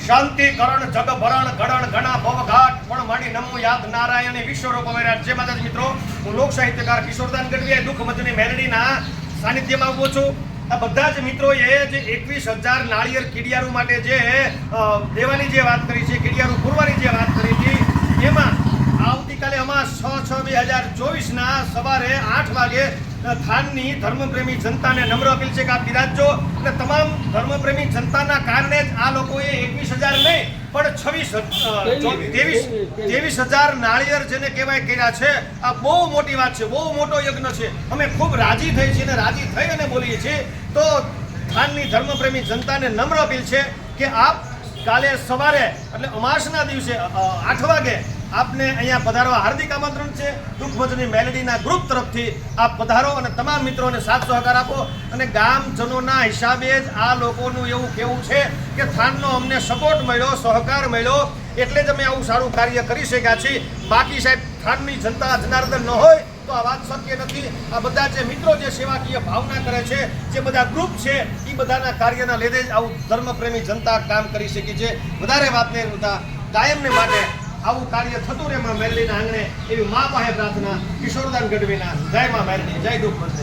શાંતિ કરણ જગ ભરણ ગણન ઘણા ભવઘાટ પણ માડી નમો યાદ નારાયણ વિશ્વરૂપ વિરાટ. જે માતાજી મિત્રો, હું લોક સાહિત્યકાર કિશોરદાન ગઢવી દુઃખ મચની મેલડીના સાનિધ્યમાં આવું છું. આ બધા જ મિત્રોએ જે 21,000 નાળિયેર કીડિયારું માટે જે દેવાની જે વાત કરી છે, કીડિયારું પૂરવાની જે વાત કરી હતી, એમાં આવતીકાલે અમાસ 6/6/2024 સવારે 8 વાગે થાનની ધર્મપ્રેમી જનતાને નમ્ર અપીલ છે કે આપ બિરાજજો. અને તમામ ધર્મપ્રેમી જનતાના કારણે જ આ લોકોએ 21,000 નહીં પણ 23,000 નાળિયેર જેને કહેવાય કર્યા છે. આ બહુ મોટી વાત છે, બહુ મોટો યજ્ઞ છે. અમે ખૂબ રાજી થઈ છીએ અને રાજી થઈ અને બોલીએ છીએ. તો થાનની ધર્મપ્રેમી જનતાને નમ્ર અપીલ છે કે આપ કાલે સવારે એટલે અમાસના દિવસે 8 વાગે આપને અહીંયા પધારવા હાર્દિક આમંત્રણ છે. દુઃખ મચની મેલડીના ગ્રુપ તરફથી આપ પધારો અને તમામ મિત્રોને સાથ સહકાર આપો. અને ગામજનોના હિસાબે જ આ લોકોનું એવું કહેવું છે કે થાનનો અમને સપોર્ટ મળ્યો, સહકાર મળ્યો, એટલે જ અમે આવું સારું કાર્ય કરી શક્યા છીએ. બાકી સાહેબ થાનની જનતા જનાર્દન ન હોય તો આ વાત શક્ય નથી. આ બધા જે મિત્રો જે સેવાકીય ભાવના કરે છે, જે બધા ગ્રુપ છે, એ બધાના કાર્યના લીધે જ આવું ધર્મપ્રેમી જનતા કામ કરી શકી છે. વધારે વાત નહીં કરતા કાયમને માટે આવું કાર્ય થતું રહે માં મેલડીના આંગણે, એવી મા પાસે પ્રાર્થના. કિશોરદાન ગઢવીના જય માં મેલડી, જય દુઃખ મંત્રી.